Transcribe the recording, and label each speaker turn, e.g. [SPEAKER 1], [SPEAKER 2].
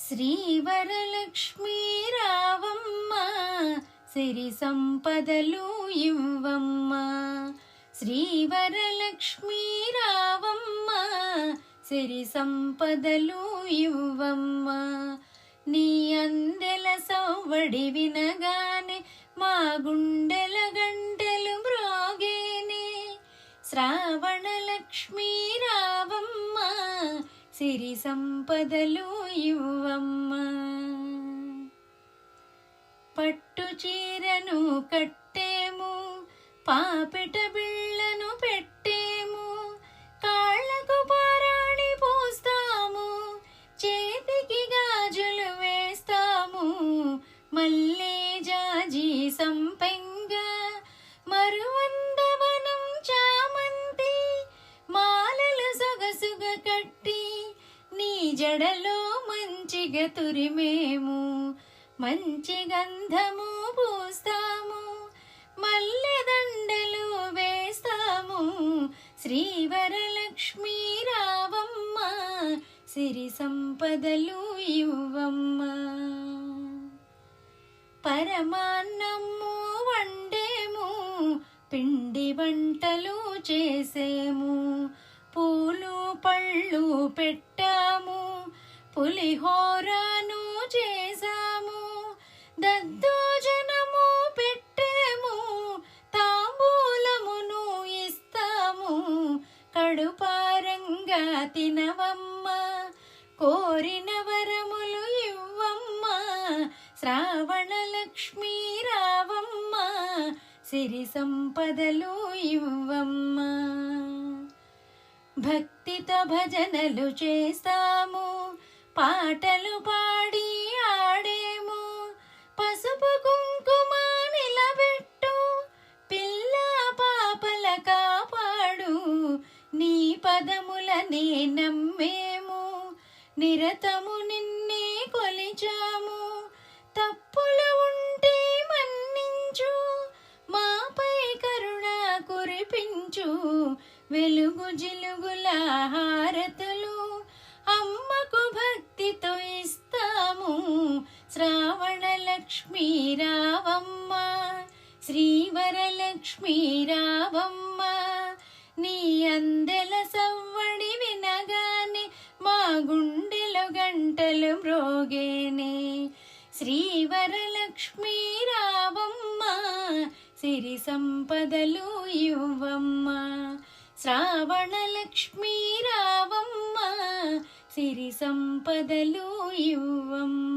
[SPEAKER 1] శ్రీవరలక్ష్మీ రావమ్మ సిరి సంపదలు ఇవ్వమ్మ. శ్రీవరలక్ష్మీ రావమ్మ సిరి సంపదలు ఇవ్వమ్మ. నీ అందెల సవ్వడి వినగానే మా గుండెల గంటలు మ్రోగేనే. శ్రావణ లక్ష్మీ రావమ్మ సిరి సంపదలు ఇవ్వమ్మ. పట్టు చీరను కట్టేము, పాపిట బిళ్ళను పెట్టేము, కాళ్ళకు పారాణి పోస్తాము, చేతికి గాజులు వేస్తాము. మల్లె జాజి సంపెంగ మరువందవనం చామంతి మాలలు సొగసుగా కట్టి నీ జడలో మంచిగా తురిమేము. మంచి గంధము పూస్తాము, మల్లె దండలు వేస్తాము. శ్రీవరలక్ష్మీ రావమ్మ సిరి సంపదలు ఇవ్వమ్మ. పరమాన్నము వండేము, పిండి వంటలు చేసేము, పూలు పళ్ళు పెట్టాము, పులిహోరను చేసాము, దద్దోజనము పెట్టేము, తాంబూలమును ఇస్తాము. కడుపారంగా తినవమ్మ, కోరిన వరములు ఇవ్వమ్మ. శ్రావణ లక్ష్మీ రావమ్మ సిరి సంపదలు ఇవ్వమ్మ. భక్తితో భజనలు చేస్తాము, పాటలు పాడి ఆడేము, పసుపు కుంకుమ నిలబెట్టు, పిల్ల పాపల కాపాడు. నీ పదములనే నమ్మేము, నిరతము నిన్నే కొలిచాము. తప్పులు ఉంటే మన్నించు, మాపై కరుణ కురిపించు. వెలుగు జిలుగుల హారతులు అమ్మకు భక్తితో ఇస్తాము. శ్రావణ లక్ష్మీ రావమ్మ శ్రీవరలక్ష్మీ రావమ్మ. నీ అందెల సవ్వడి వినగానే మా గుండెలో గంటలు మ్రోగేనే. శ్రీవరలక్ష్మీ రావమ్మ సిరి సంపదలు ఇవ్వమ్మ. శ్రావణ లక్ష్మీ రావమ్మ సిరి సంపదలు ఇవ్వమ్మ.